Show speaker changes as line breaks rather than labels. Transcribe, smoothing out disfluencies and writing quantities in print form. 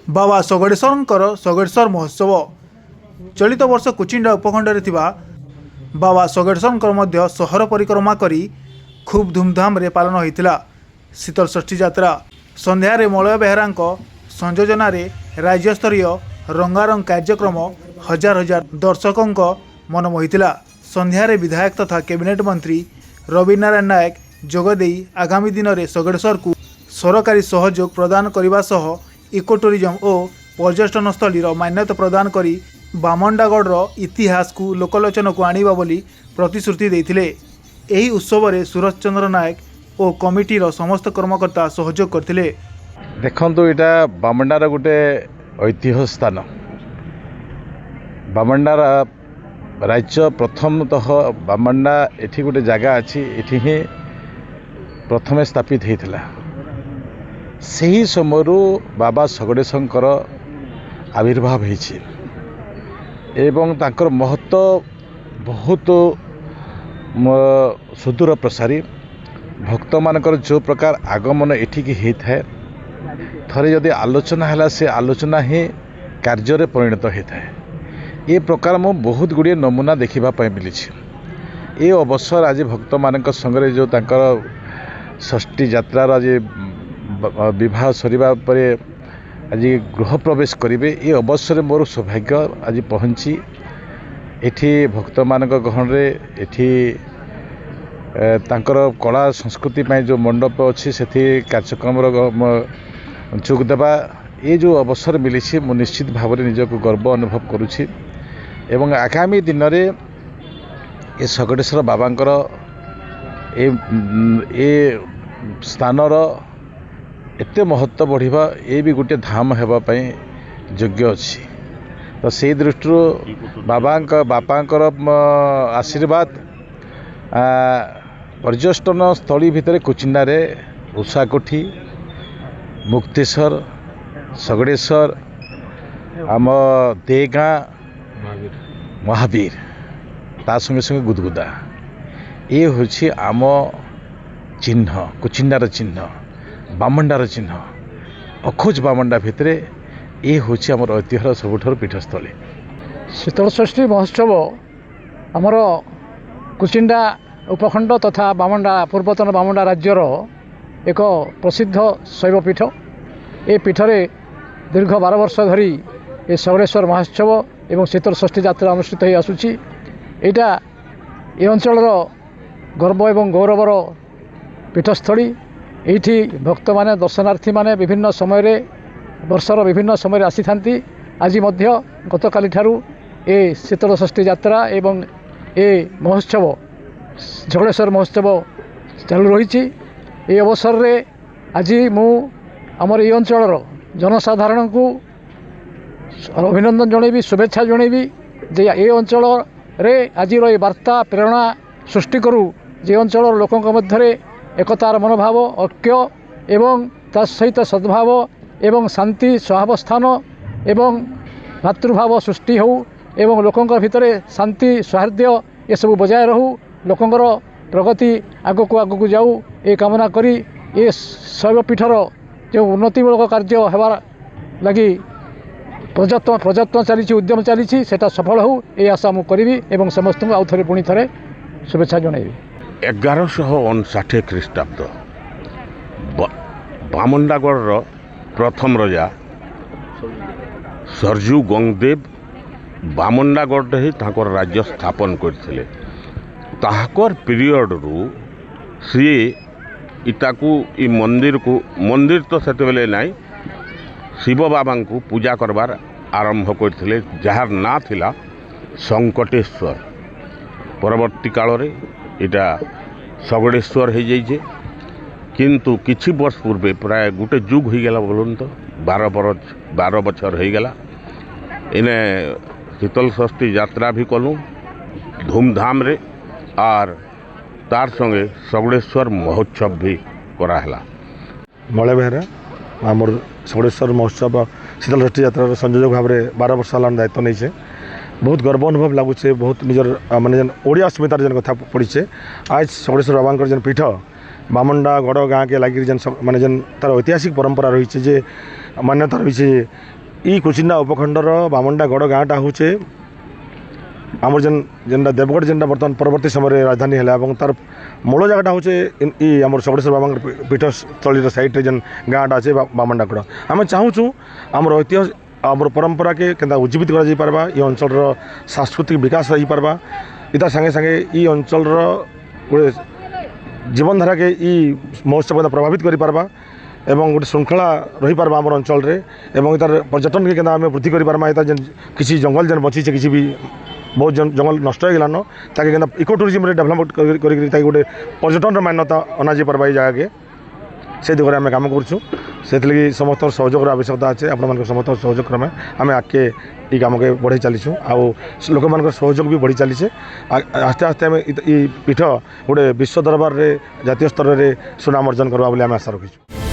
बाबा सगड़ेश्वर सगड़ेश्वर महोत्सव चलित वर्ष कुचिंडा उपखंड बाबा सगड़ेश्वर सहर परिक्रमा करी खूब धूमधाम रे पालन होता। शीतल षष्ठी यात्रा संध्यारे मलय बेहरा संयोजन राज्यस्तरीय रंगारंग कार्यक्रम हजार हजार दर्शकों मन मोहिता। संध्यारे विधायक तथा कैबिनेट मंत्री रवि नारायण नायक जोगदे आगामी दिन में सगड़ेश्वर को सरकारी सहयोग प्रदान करने सह इको टूरिज्म और पर्यटन स्थली मान्यता प्रदान करी बामंडागढ़ इतिहास को लोकलोचन को आनिबा बोली प्रतिश्रुति देथिले। एही उत्सव रे सूरज चंद्र नायक और कमिटीर समस्त कर्मकर्ता सहयोग करथिले।
देखंतु एटा बामंडार गोटे ऐतिह्य स्थान। बामंडार राज्य प्रथमतः बामंडा एठी गोटे जगह अच्छी एठी ही प्रथमे स्थापित होता। सही समय बाबा सगड़ेश्वर आविर्भाव होइछि एवं तांकर महत्व बहुत सुदूर प्रसारी। भक्त मानकर जो प्रकार आगमन एठिकी होता है थरे जदि आलोचना है से आलोचना ही कार्य रे परिणत होता है। ये प्रकार मु बहुत गुड़िए नमूना देखा मिली। ये अवसर आज भक्त मानक संगे जो तांकर षष्ठी यात्रार आज विवाह सरिबा परे आज गृह प्रवेश करेंगे। ये अवसर मोर सौभाग्य आज पहुँची एठी भक्त मानक गहन रे एठी तांकर कला संस्कृति में जो मंडप अच्छी से कार्यक्रम जोग देवा ये जो अवसर मिली मु निश्चित भाव में निजक गर्व अनुभव करुछि। एवं आगामी दिन में ये सगड़ेश्वर बाबांकर ए स्थानर एते महत्व बढ़िबा ये भी गोटे धाम हेबापई योग्य अच्छी। तो से दृष्टि बापांकर आशीर्वाद पर्यटन स्थली भितर कुचिंडा रे उषाकोठी मुक्तेश्वर सगड़ेश्वर आम देगाँ महावीर ता संगे संगे गुदगुदा ये हूँ आम चिन्ह कुचिंडार चिन्ह बामंडार चिन्ह। अखोज बामंडा भितर ये हूँ आमर ऐतिह्यर सबुठ पीठस्थली।
शीतल षष्ठी महोत्सव आमर कुचिंडा उपखंड तथा बामंडा पूर्वतन बामंडा राज्यर एक प्रसिद्ध शैवपीठ। ये पीठरे दीर्घ 12 वर्ष धरी ये सगड़ेश्वर महोत्सव एवं शीतल षष्ठी यात्रा अनुष्ठित हो आसुची। एटा ये अंचल गर्व एवं गौरवर पीठस्थली। एठी भक्त माने दर्शनार्थी माने विभिन्न समय रे वर्षर विभिन्न समय आसी थांती। आज मध्य गतकाली ठारू ए शीतल षष्ठी यात्रा एवं ए महोत्सव सगड़ेश्वर महोत्सव चालू रही। ये अवसर रे आज मु आमर ये अंचल जनसाधारण को अभिनंदन जनइबी शुभेच्छा जनइबी जे ये अंचल रे आज ये वार्ता प्रेरणा सृष्टि करू जे अंचल लोकों मध्य एकतार मनोभाव ऐक्य एवं ता सहित सद्भाव एवं शांति सहावस्थान एवं भातृभाव सृष्टि हो एवं लोकों भितर शांति सौहार्द्य ये सब बजाय रहू लोकों प्रगति आगक आगक जाऊ ये कामना करी ये शैवपीठर जो उन्नतिमूलक कार्य होबार लगी प्रयत्न चली उद्यम चली सेटा सफल हो ये आशा मु करी एवं समस्त आउ थे पुणी थे शुभेच्छा जनइबी।
1159 ख्रीष्टाब्द बामंडागढ़ प्रथम राजा सरजू गंगदेव बामंडागढ़ ही ताकर राज्य स्थापन करथिले। ताकर पीरियड रु सी इताकू इ मंदिर तो सेते बेले नाई शिव बाबा को पूजा करबार आरंभ करथिले जार ना थिला संकटेश्वर। परवर्ती काल रे इटा सगड़ेश्वर हो जाइए किंतु किछि वर्ष पूर्वे प्राय गोटे जुग हो गला बोलन तो 12 बछर हो गला। इने शीतल षष्ठी यात्रा भी कलु धूमधाम रे आर तार संगे सगड़ेश्वर महोत्सव भी कराला।
मलय बेहरा आमर सगड़ेश्वर महोत्सव शीतल षष्ठी यात्रा संयोजक भाव में 12 वर्ष है दायित्व नहीं। बहुत गर्व अनुभव लगुचे। बहुत निजर माने जेन ओडिया अस्मितार जेन कथा पड़ीचे। आज सगड़ेश्वर बाबा जेन पीठ बामंडा गड़ गाँ के लगी जेन माने जेन तार ऐतिहासिक परंपरा रही जे मान्यता रही ई कुचिंडा उपखंडर बामंडा गड़ गाँटा हूँ आमर जेनटा देवगढ़ जेनटा बर्तमान परवर्ती समय राजधानी है तार मूल जगटा हूँ ई आम सगड़ेश्वर बाबा पीठस्थली सैड्रे जेन गाँटा अच्छे बामंडा गड़ आम चाहूँ आमर ऐतिह्य आमर परंपरा के केंता उज्जीवित कर पारबा ये अंचल सांस्कृतिक विकास हो पारबा इता संगे संगे ई अंचल गोटे जीवनधारा के ई महोत्सव प्रभावित कर पारबा एवं गोटे श्रृंखला रही पारबा आमर अंचल रे एवं इतार पर्यटन के केंता आम वृद्धि कर पारमा इता जेन किसी जंगल जेन बची किसी भी बहुत जंगल नष्ट हो गलान ताकि केंता इको टूरिज्म रे डेवलपमेंट कर गोटे पर्यटन मान्यता अना जा पारबा जगह के से दिगरे आम काम करूँ से समस्त सहयोग आवश्यकता अच्छे आपण समस्त सहयोग क्रमे आम आगे ये कम के बढ़े चलीछू आउ लोक मान सहयोग भी बढ़ी चली आस्ते आस्ते आम पीठ गोटे विश्व दरबार रे जातीय स्तर में सुनाम अर्जन करवा आशा रखीचु।